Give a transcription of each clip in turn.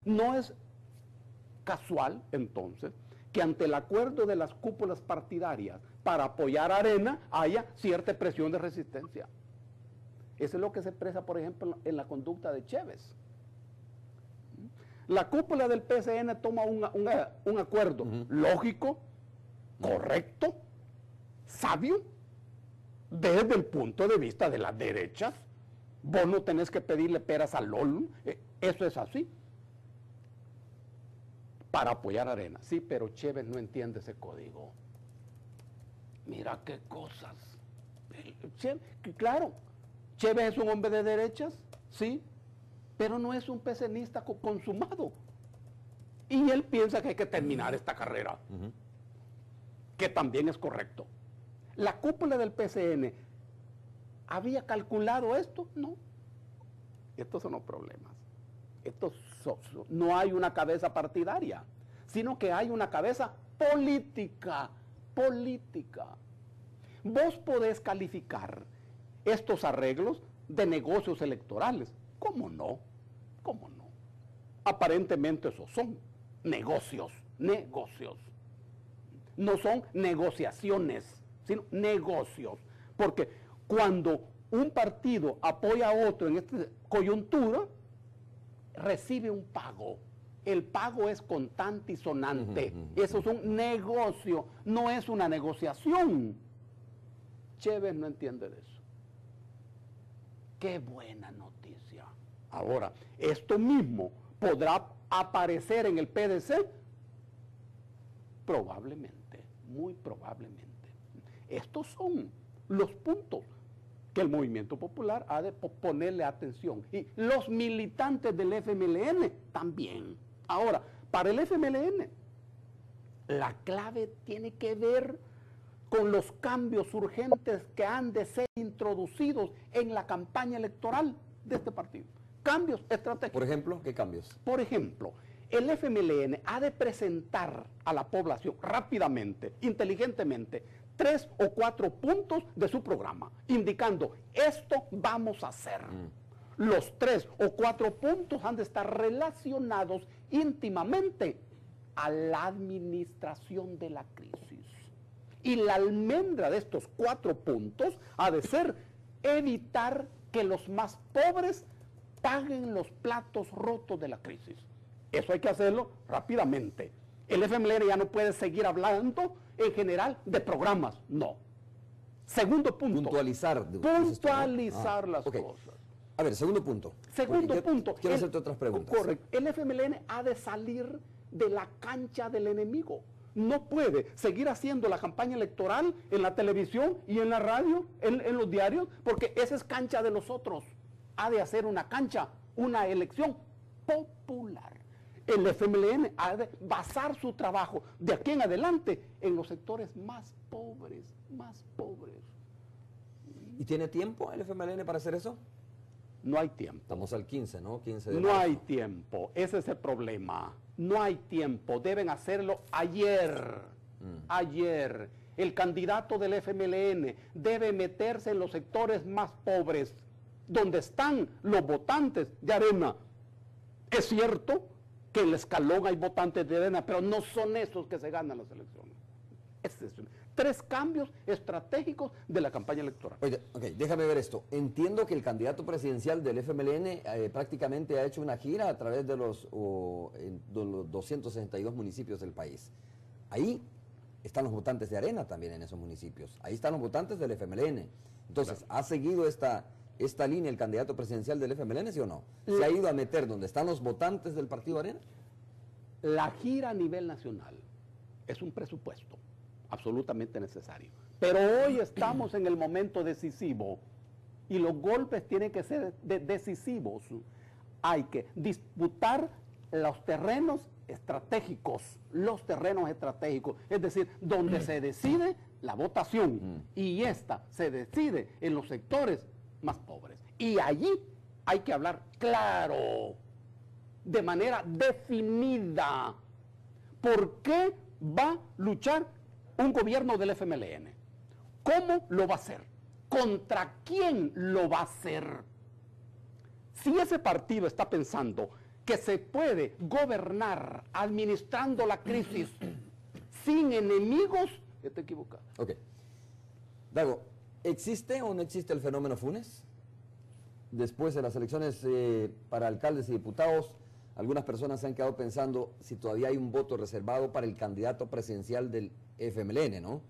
No es casual, entonces, que ante el acuerdo de las cúpulas partidarias para apoyar a Arena haya cierta presión de resistencia. Eso es lo que se expresa, por ejemplo, en la conducta de Chévez. La cúpula del PCN toma un acuerdo lógico, correcto, sabio, desde el punto de vista de las derechas. Vos no tenés que pedirle peras al LOL, eso es así. Para apoyar a Arena. Sí, pero Chévez no entiende ese código. Mira qué cosas. Claro, Chévez es un hombre de derechas, sí, pero no es un PCNista consumado. Y él piensa que hay que terminar esta carrera, que también es correcto. ¿La cúpula del PCN había calculado esto? No. Estos son los problemas. No hay una cabeza partidaria, sino que hay una cabeza política. Vos podés calificar estos arreglos de negocios electorales. ¿Cómo no? ¿Cómo no? Aparentemente esos son negocios. No son negociaciones, sino negocios. Porque cuando un partido apoya a otro en esta coyuntura, recibe un pago. El pago es contante y sonante. Eso es un negocio, no es una negociación. Chévez no entiende de eso. Qué buena noticia. Ahora, esto mismo podrá aparecer en el PDC. Probablemente, muy probablemente. Estos son los puntos que el Movimiento Popular ha de ponerle atención. Y los militantes del FMLN también. Ahora, para el FMLN, la clave tiene que ver con los cambios urgentes que han de ser introducidos en la campaña electoral de este partido. Cambios estratégicos. Por ejemplo, ¿qué cambios? Por ejemplo, el FMLN ha de presentar a la población rápidamente, inteligentemente, 3 o 4 puntos de su programa, indicando, esto vamos a hacer. Los 3 o 4 puntos han de estar relacionados íntimamente a la administración de la crisis. Y la almendra de estos 4 puntos ha de ser evitar que los más pobres paguen los platos rotos de la crisis. Eso hay que hacerlo rápidamente. El FMLN ya no puede seguir hablando en general de programas, no. Segundo punto. Puntualizar. Puntualizar las cosas. A ver, segundo punto. Segundo punto. Quiero hacerte otras preguntas. Correcto. El FMLN ha de salir de la cancha del enemigo. No puede seguir haciendo la campaña electoral en la televisión y en la radio, en los diarios, porque esa es cancha de los otros. Ha de hacer una cancha, una elección popular. El FMLN ha de basar su trabajo de aquí en adelante en los sectores más pobres, más pobres. ¿Y tiene tiempo el FMLN para hacer eso? No hay tiempo. Estamos al 15, ¿no? 15 de No marzo. hay tiempo, ese es el problema. No hay tiempo, deben hacerlo ayer. Ayer. El candidato del FMLN debe meterse en los sectores más pobres, donde están los votantes de Arena. Es cierto que en el escalón hay votantes de Arena, pero no son esos que se ganan las elecciones. Es 3 cambios estratégicos de la campaña electoral. Oye, ok, déjame ver esto. Entiendo que el candidato presidencial del FMLN prácticamente ha hecho una gira a través de los 262 municipios del país. Ahí están los votantes de Arena también en esos municipios. Ahí están los votantes del FMLN. Entonces, claro. ¿Ha seguido esta línea el candidato presidencial del FMLN, sí o no? ¿Se ha ido a meter donde están los votantes del partido Arena? La gira a nivel nacional es un presupuesto absolutamente necesario. Pero hoy estamos en el momento decisivo y los golpes tienen que ser decisivos. Hay que disputar los terrenos estratégicos, es decir, donde se decide la votación y esta se decide en los sectores más pobres. Y allí hay que hablar claro, de manera definida, por qué va a luchar un gobierno del FMLN. ¿Cómo lo va a hacer? ¿Contra quién lo va a hacer? Si ese partido está pensando que se puede gobernar administrando la crisis sin enemigos, está equivocado. Ok. Dago, ¿existe o no existe el fenómeno Funes? Después de las elecciones para alcaldes y diputados, algunas personas se han quedado pensando si todavía hay un voto reservado para el candidato presidencial del FMLN, ¿no?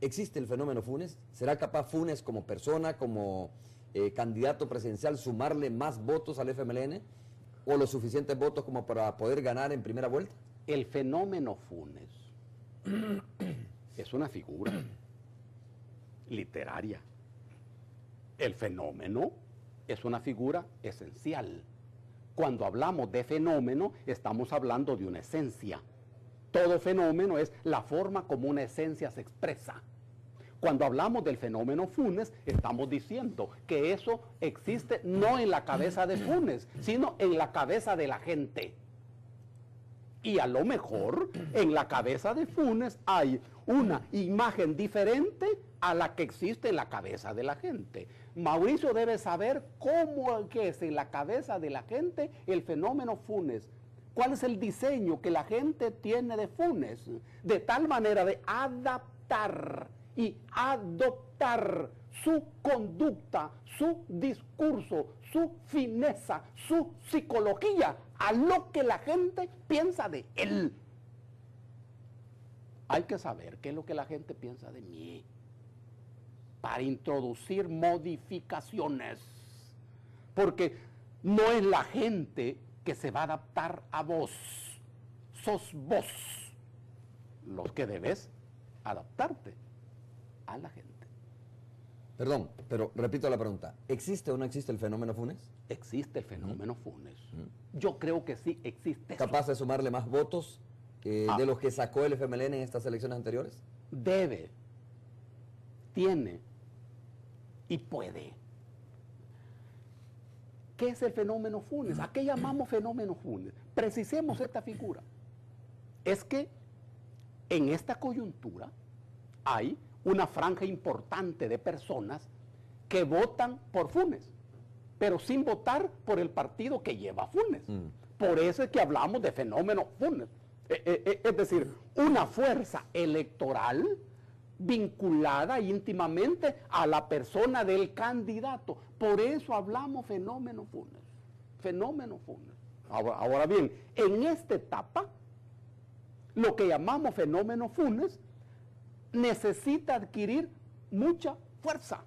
¿Existe el fenómeno Funes? ¿Será capaz Funes como persona, como candidato presidencial, sumarle más votos al FMLN? ¿O los suficientes votos como para poder ganar en primera vuelta? El fenómeno Funes es una figura literaria. El fenómeno es una figura esencial. Cuando hablamos de fenómeno, estamos hablando de una esencia. Todo fenómeno es la forma como una esencia se expresa. Cuando hablamos del fenómeno Funes, estamos diciendo que eso existe no en la cabeza de Funes, sino en la cabeza de la gente. Y a lo mejor en la cabeza de Funes hay una imagen diferente a la que existe en la cabeza de la gente. Mauricio debe saber cómo es en la cabeza de la gente el fenómeno Funes. ¿Cuál es el diseño que la gente tiene de Funes? De tal manera de adaptar y adoptar su conducta, su discurso, su fineza, su psicología a lo que la gente piensa de él. Hay que saber qué es lo que la gente piensa de mí para introducir modificaciones, porque no es la gente que se va a adaptar a vos, sos vos los que debes adaptarte a la gente. Perdón, pero repito la pregunta. ¿Existe o no existe el fenómeno Funes? Existe el fenómeno Funes. Yo creo que sí existe. ¿Capaz de sumarle más votos de los que sacó el FMLN en estas elecciones anteriores? Debe, tiene y puede. ¿Qué es el fenómeno Funes? ¿A qué llamamos fenómeno Funes? Precisemos esta figura. Es que en esta coyuntura hay una franja importante de personas que votan por Funes, pero sin votar por el partido que lleva a Funes. Por eso es que hablamos de fenómeno Funes. Es decir, una fuerza electoral vinculada íntimamente a la persona del candidato. Por eso hablamos fenómeno Funes. Fenómeno Funes. Ahora bien, en esta etapa, lo que llamamos fenómeno Funes necesita adquirir mucha fuerza,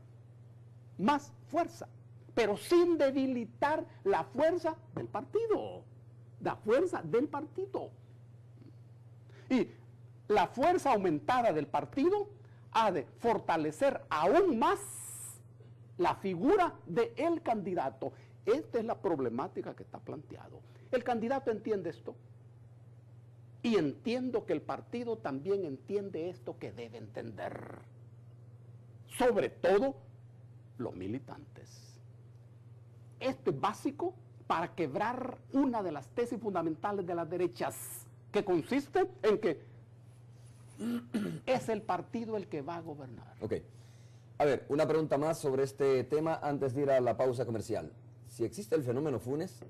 más fuerza, pero sin debilitar la fuerza del partido. La fuerza del partido. Y la fuerza aumentada del partido ha de fortalecer aún más la figura del candidato. Esta es la problemática que está planteado. El candidato entiende esto. Y entiendo que el partido también entiende esto que debe entender. Sobre todo los militantes. Esto es básico para quebrar una de las tesis fundamentales de las derechas, que consiste en que es el partido el que va a gobernar. Ok. A ver, una pregunta más sobre este tema antes de ir a la pausa comercial. Si existe el fenómeno Funes,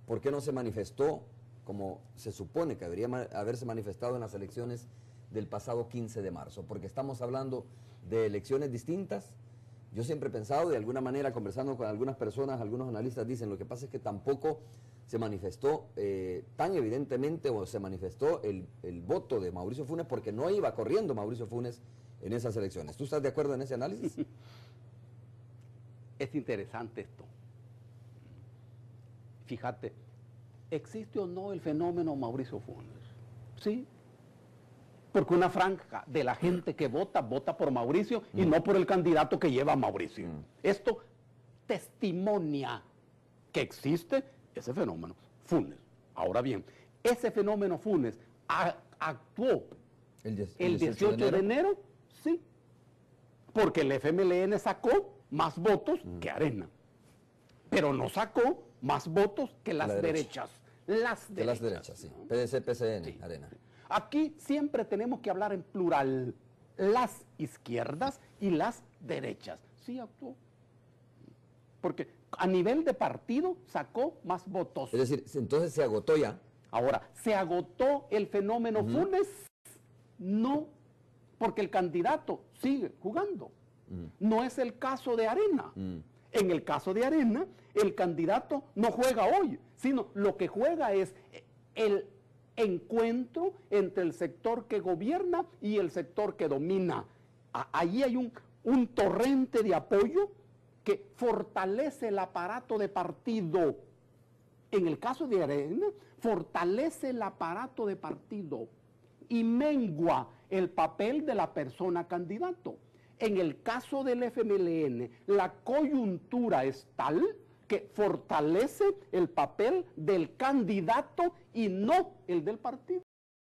¿por qué no se manifestó como se supone que debería haberse manifestado en las elecciones del pasado 15 de marzo? Porque estamos hablando de elecciones distintas. Yo siempre he pensado, de alguna manera, conversando con algunas personas, algunos analistas dicen, lo que pasa es que tampoco se manifestó tan evidentemente, o se manifestó el voto de Mauricio Funes, porque no iba corriendo Mauricio Funes en esas elecciones. ¿Tú estás de acuerdo en ese análisis? Es interesante esto. Fíjate, ¿existe o no el fenómeno Mauricio Funes? Sí, porque una franja de la gente que vota por Mauricio y no por el candidato que lleva a Mauricio. Esto testimonia que existe ese fenómeno Funes. Ahora bien, ese fenómeno Funes actuó el 18 de enero, sí, porque el FMLN sacó más votos que Arena, pero no sacó más votos que las derechas. Las derechas, sí. PDC, PCN, sí. Arena. Aquí siempre tenemos que hablar en plural. Las izquierdas y las derechas. Sí actuó. Porque a nivel de partido sacó más votos. Es decir, entonces se agotó ya. Ahora, ¿se agotó el fenómeno Funes? No, porque el candidato sigue jugando. No es el caso de Arena. En el caso de Arena, el candidato no juega hoy, sino lo que juega es el encuentro entre el sector que gobierna y el sector que domina. Allí hay un torrente de apoyo que fortalece el aparato de partido. En el caso de Arena, fortalece el aparato de partido y mengua el papel de la persona candidato. En el caso del FMLN, la coyuntura es tal que fortalece el papel del candidato y no el del partido.